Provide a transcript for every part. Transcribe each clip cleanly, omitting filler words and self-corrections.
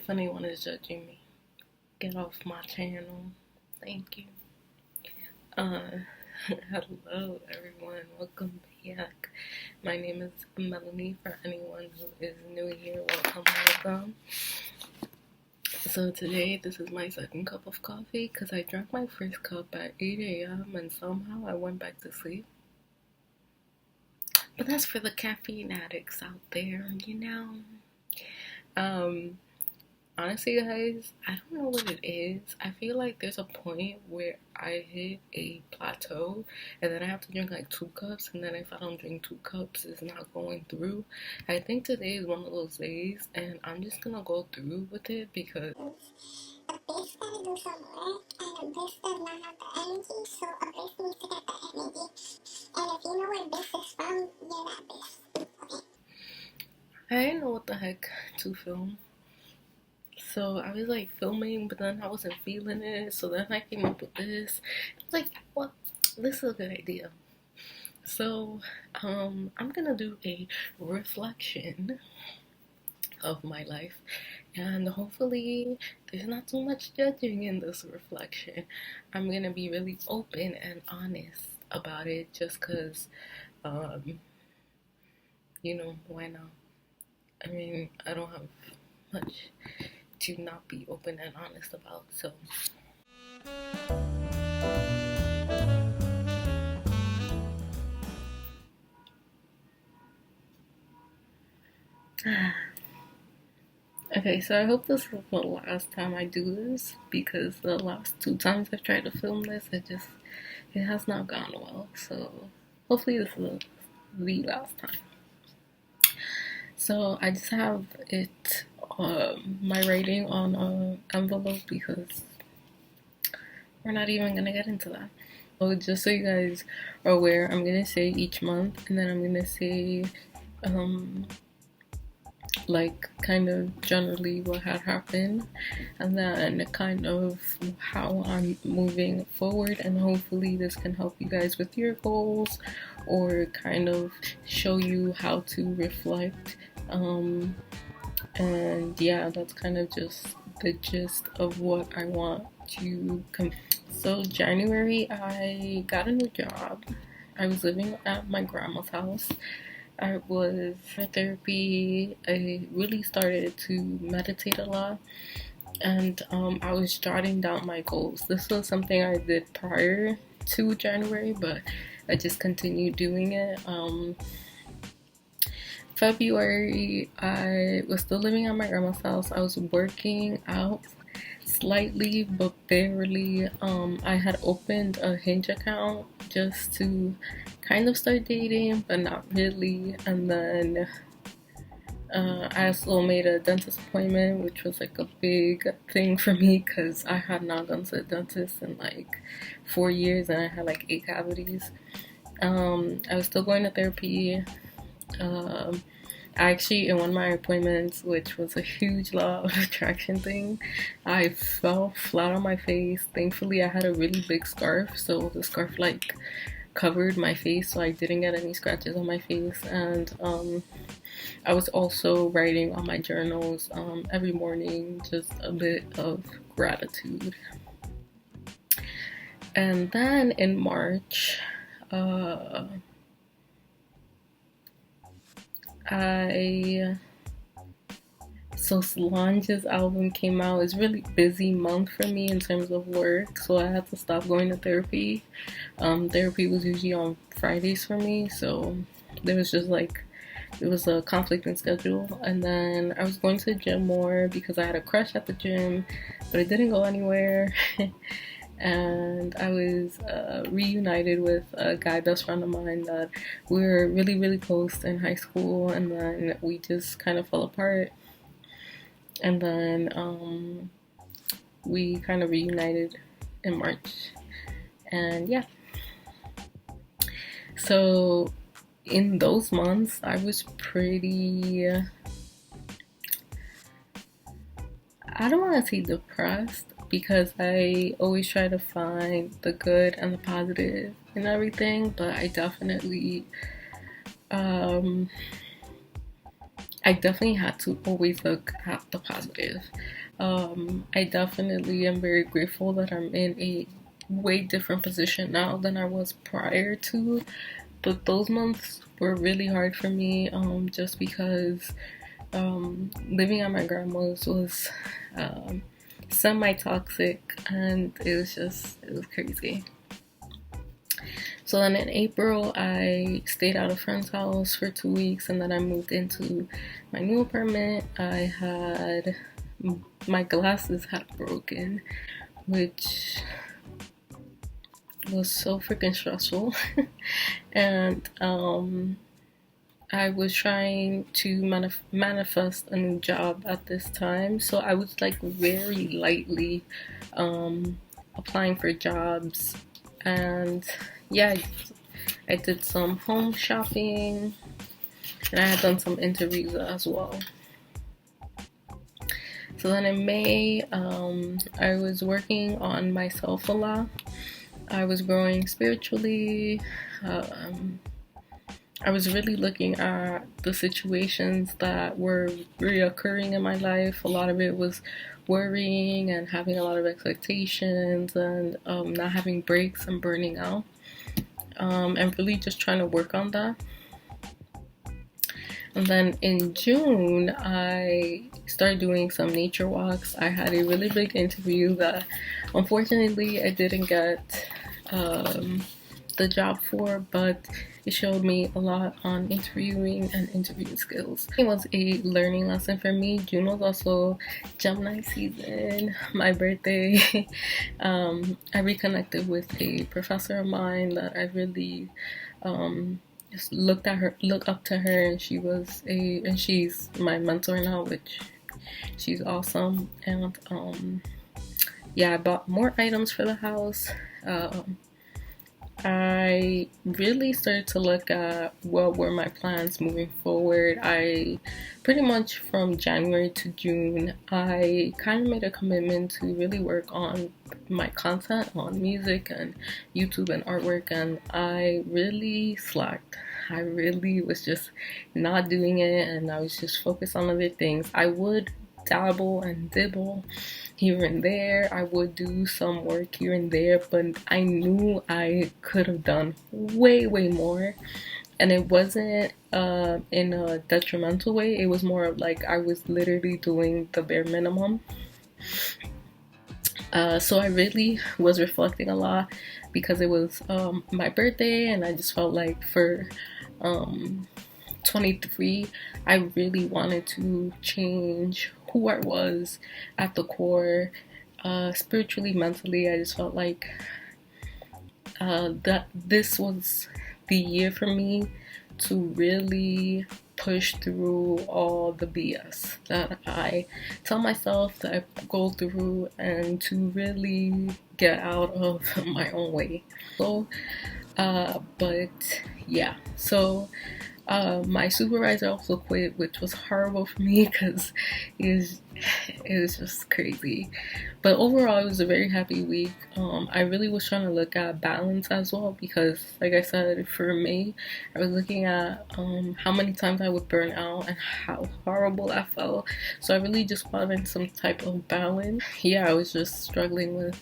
If anyone is judging me, get off my channel. Thank you. Uh, Hello everyone, welcome back. My name is Melanie. For anyone who is new here, welcome. So today, this is my second cup of coffee because I drank my first cup at 8 a.m. and somehow I went back to sleep. But that's for the caffeine addicts out there, Honestly, guys, I don't know what it is. I feel like there's a point where I hit a plateau and then I have to drink like 2 cups, and then if I don't drink 2 cups, it's not going through. I think today is one of those days, and I'm just gonna go through with it because a beast gotta do some work, and a beast does not have the energy, so a beast needs to get the energy. And if you know where beast is from, you're that beast. Okay? I didn't know what the heck to film. So I was like filming, but then I wasn't feeling it. So then I came up with this. I was like, well, this is a good idea. So I'm gonna do a reflection of my life, and hopefully there's not too much judging in this reflection. I'm gonna be really open and honest about it, just because why not? I mean, I don't have much to not be open and honest about. So okay, so I hope this is the last time I do this, because the last 2 times I've tried to film this, it has not gone well. So hopefully this is the last time. So I just have my writing on an envelope because we're not even gonna get into that. So just so you guys are aware, I'm gonna say each month, and then I'm gonna say like kind of generally what had happened, and then kind of how I'm moving forward, and hopefully this can help you guys with your goals or kind of show you how to reflect. And yeah, that's kind of just the gist of what I want to So January, I got a new job. I was living at my grandma's house. I was for therapy. I really started to meditate a lot, and I was jotting down my goals. This was something I did prior to January, but I just continued doing it. February, I was still living at my grandma's house. I was working out slightly, but barely. I had opened a Hinge account just to kind of start dating, but not really. And then I also made a dentist appointment, which was like a big thing for me because I had not gone to the dentist in like 4 years, and I had like 8 cavities. I was still going to therapy. Actually, in one of my appointments, which was a huge law of attraction thing, I fell flat on my face. Thankfully, I had a really big scarf, so the scarf like covered my face, so I didn't get any scratches on my face. And I was also writing on my journals every morning, just a bit of gratitude. And then in March, so Solange's album came out. It's a really busy month for me in terms of work, so I had to stop going to therapy. Therapy was usually on Fridays for me, so there was just like, it was a conflict in schedule. And then I was going to the gym more because I had a crush at the gym, but it didn't go anywhere. And I was reunited with a guy, best friend of mine, that we were really, really close in high school, and then we just kind of fell apart. And then we kind of reunited in March. And yeah. So in those months, I was pretty, I don't want to say depressed, because I always try to find the good and the positive in everything, but I definitely I definitely had to always look at the positive. I definitely am very grateful that I'm in a way different position now than I was prior to. But those months were really hard for me, just because living at my grandma's was semi-toxic, and it was crazy. So then in April, I stayed at a friend's house for 2 weeks, and then I moved into my new apartment. My glasses had broken, which was so freaking stressful. And I was trying to manifest a new job at this time, so I was like very lightly applying for jobs, and yeah, I did some home shopping, and I had done some interviews as well. So then in May, I was working on myself a lot. I was growing spiritually. I was really looking at the situations that were reoccurring in my life. A lot of it was worrying and having a lot of expectations, and not having breaks and burning out, and really just trying to work on that. And then in June, I started doing some nature walks. I had a really big interview that unfortunately I didn't get the job for, but it showed me a lot on interviewing and interview skills. It was a learning lesson for me. June was also Gemini season, my birthday. I reconnected with a professor of mine that I really just looked up to her, and she's my mentor now, which she's awesome. And yeah, I bought more items for the house. I really started to look at what were my plans moving forward. I pretty much from January to June, I kind of made a commitment to really work on my content on music and YouTube and artwork, and I really slacked. I really was just not doing it, and I was just focused on other things. I would dabble and dibble here and there. I would do some work here and there, but I knew I could have done way, way more. And it wasn't in a detrimental way. It was more of like I was literally doing the bare minimum. So I really was reflecting a lot because it was my birthday, and I just felt like for 23, I really wanted to change who I was at the core, spiritually, mentally. I just felt like that this was the year for me to really push through all the BS that I tell myself that I go through, and to really get out of my own way. So, but yeah, so my supervisor also quit, which was horrible for me because it was just crazy. But overall, it was a very happy week. I really was trying to look at balance as well because, like I said, for me, I was looking at how many times I would burn out and how horrible I felt. So I really just wanted some type of balance. Yeah, I was just struggling with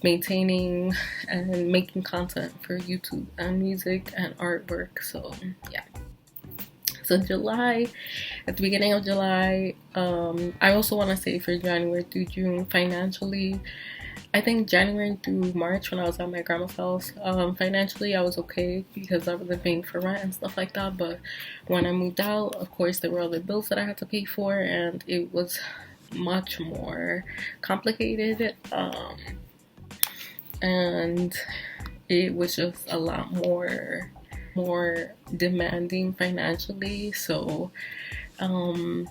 maintaining and making content for YouTube and music and artwork. So yeah. So July, at the beginning of July, I also want to say for January through June financially, I think January through March when I was at my grandma's house, financially I was okay because I wasn't paying for rent and stuff like that. But when I moved out, of course, there were other bills that I had to pay for, and it was much more complicated. And it was just a lot more demanding financially. So from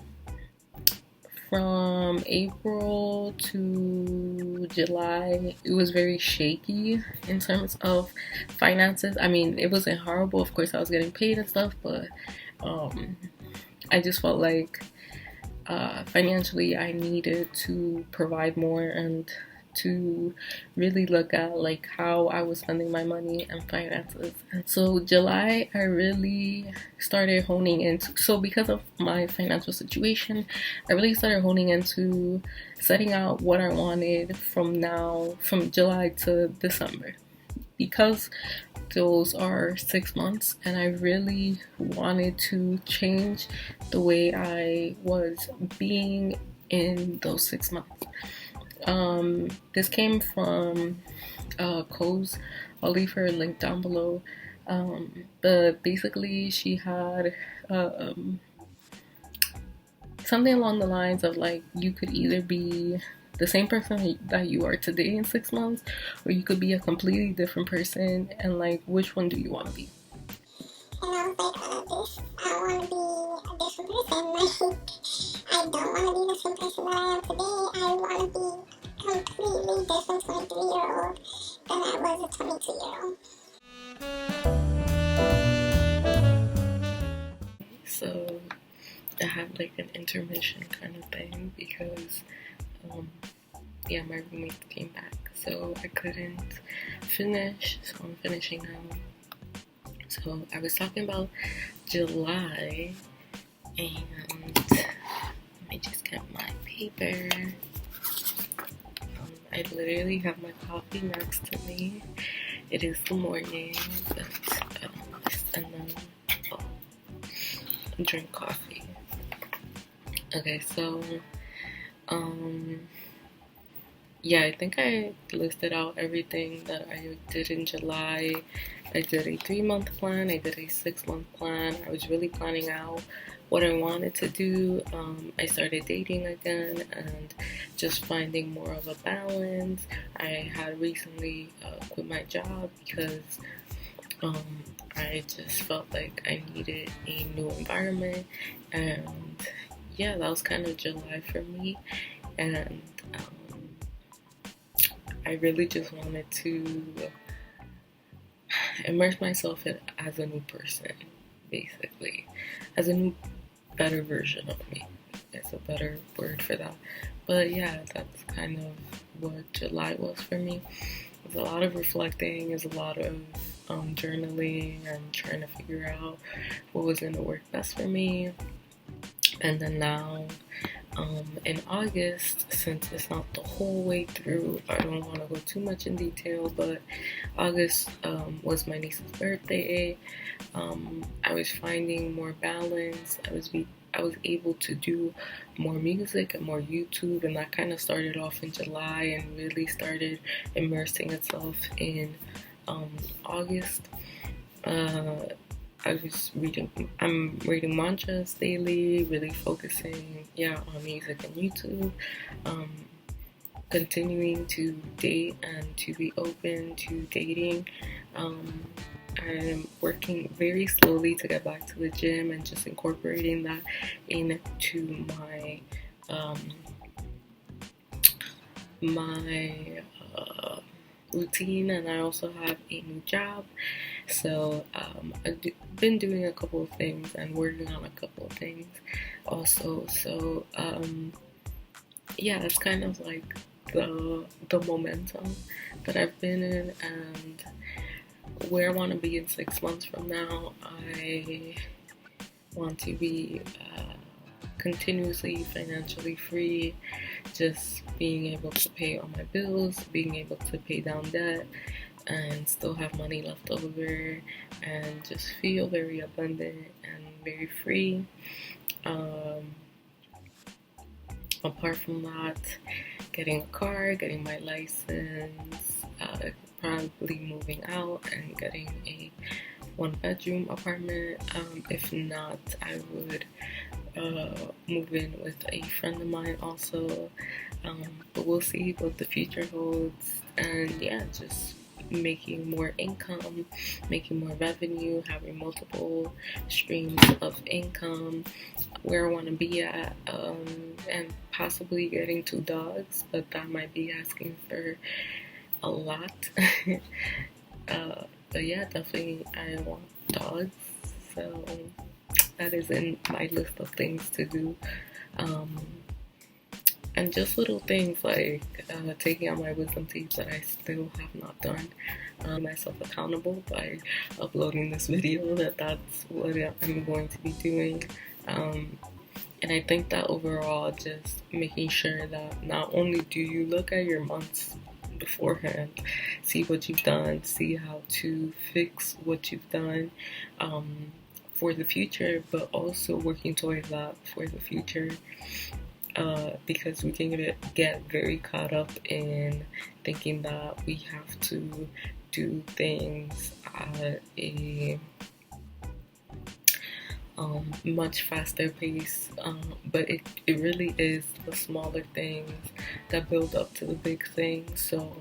April to July, it was very shaky in terms of finances. I mean, it wasn't horrible. Of course, I was getting paid and stuff, but I just felt like financially I needed to provide more, and to really look at like how I was spending my money and finances. And so July, I really started honing into, so because of my financial situation, I really started honing into setting out what I wanted from July to December. Because those are 6 months, and I really wanted to change the way I was being in those 6 months. This came from Koze. I'll leave her link down below. But basically, she had something along the lines of like, you could either be the same person that you are today in 6 months, or you could be a completely different person, and like, which one do you want to be? And I was like, I want to be a different person. Like, I don't want to be the same person that I am today. I want to be completely different 23-year-old than I was a 22-year-old. So I had like an intermission kind of thing because yeah, my roommate came back, so I couldn't finish, so I'm finishing now. So I was talking about July, and let me just get my paper. I literally have my coffee next to me. It is the morning, but, and then drink coffee. Okay, so yeah, I think I listed out everything that I did in July. I did a 3-month plan, I did a 6-month plan. I was really planning out what I wanted to do. I started dating again and just finding more of a balance. I had recently quit my job because I just felt like I needed a new environment, and yeah, that was kind of July for me. And I really just wanted to immerse myself as a new person, basically, as a new, better version of me. It's a better word for that. But yeah, that's kind of what July was for me. It's a lot of reflecting, it's a lot of journaling and trying to figure out what was going to work best for me. And then now, in August, since it's not the whole way through, I don't want to go too much in detail, but August was my niece's birthday. I was finding more balance. I was able to do more music and more YouTube, and that kind of started off in July and really started immersing itself in August. I'm reading mantras daily, really focusing, on music and YouTube. Continuing to date and to be open to dating. I'm working very slowly to get back to the gym and just incorporating that into my routine. And I also have a new job, so I've been doing a couple of things and working on a couple of things also. So yeah, that's kind of like the momentum that I've been in, and where I want to be in 6 months from now. I want to be continuously financially free, just being able to pay all my bills, being able to pay down debt, and still have money left over, and just feel very abundant and very free. Apart from that, getting a car, getting my license, probably moving out and getting a 1-bedroom apartment. If not, I would move in with a friend of mine also. But we'll see what the future holds. And yeah, just making more income, making more revenue, having multiple streams of income, where I want to be at, and possibly getting 2 dogs, but that might be asking for a lot. But yeah, definitely I want dogs, so that is in my list of things to do. And just little things like taking out my wisdom teeth that I still have not done. Myself accountable by uploading this video that's what I'm going to be doing. And I think that overall, just making sure that not only do you look at your months beforehand, see what you've done, see how to fix what you've done for the future, but also working towards that for the future. Because we can get very caught up in thinking that we have to do things at a much faster pace, but it really is the smaller things that build up to the big things. So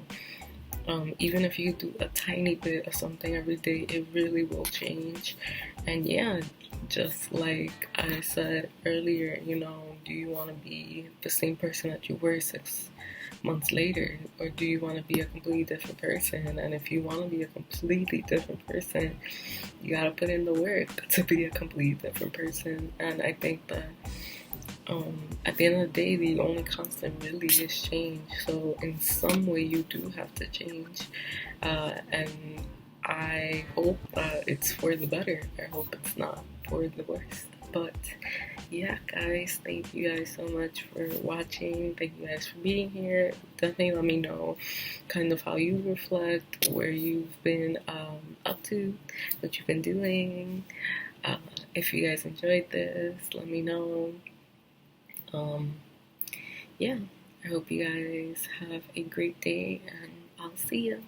even if you do a tiny bit of something every day, it really will change. And yeah, just like I said earlier, do you want to be the same person that you were 6 months later, or do you want to be a completely different person? And if you want to be a completely different person, you gotta put in the work to be a completely different person. And I think that at the end of the day, the only constant really is change. So in some way, you do have to change, and I hope that it's for the better. I hope it's not for the worst. But yeah, guys, thank you guys so much for watching. Thank you guys for being here. Definitely let me know kind of how you reflect, where you've been up to, what you've been doing. If you guys enjoyed this, let me know. Yeah, I hope you guys have a great day, and I'll see you.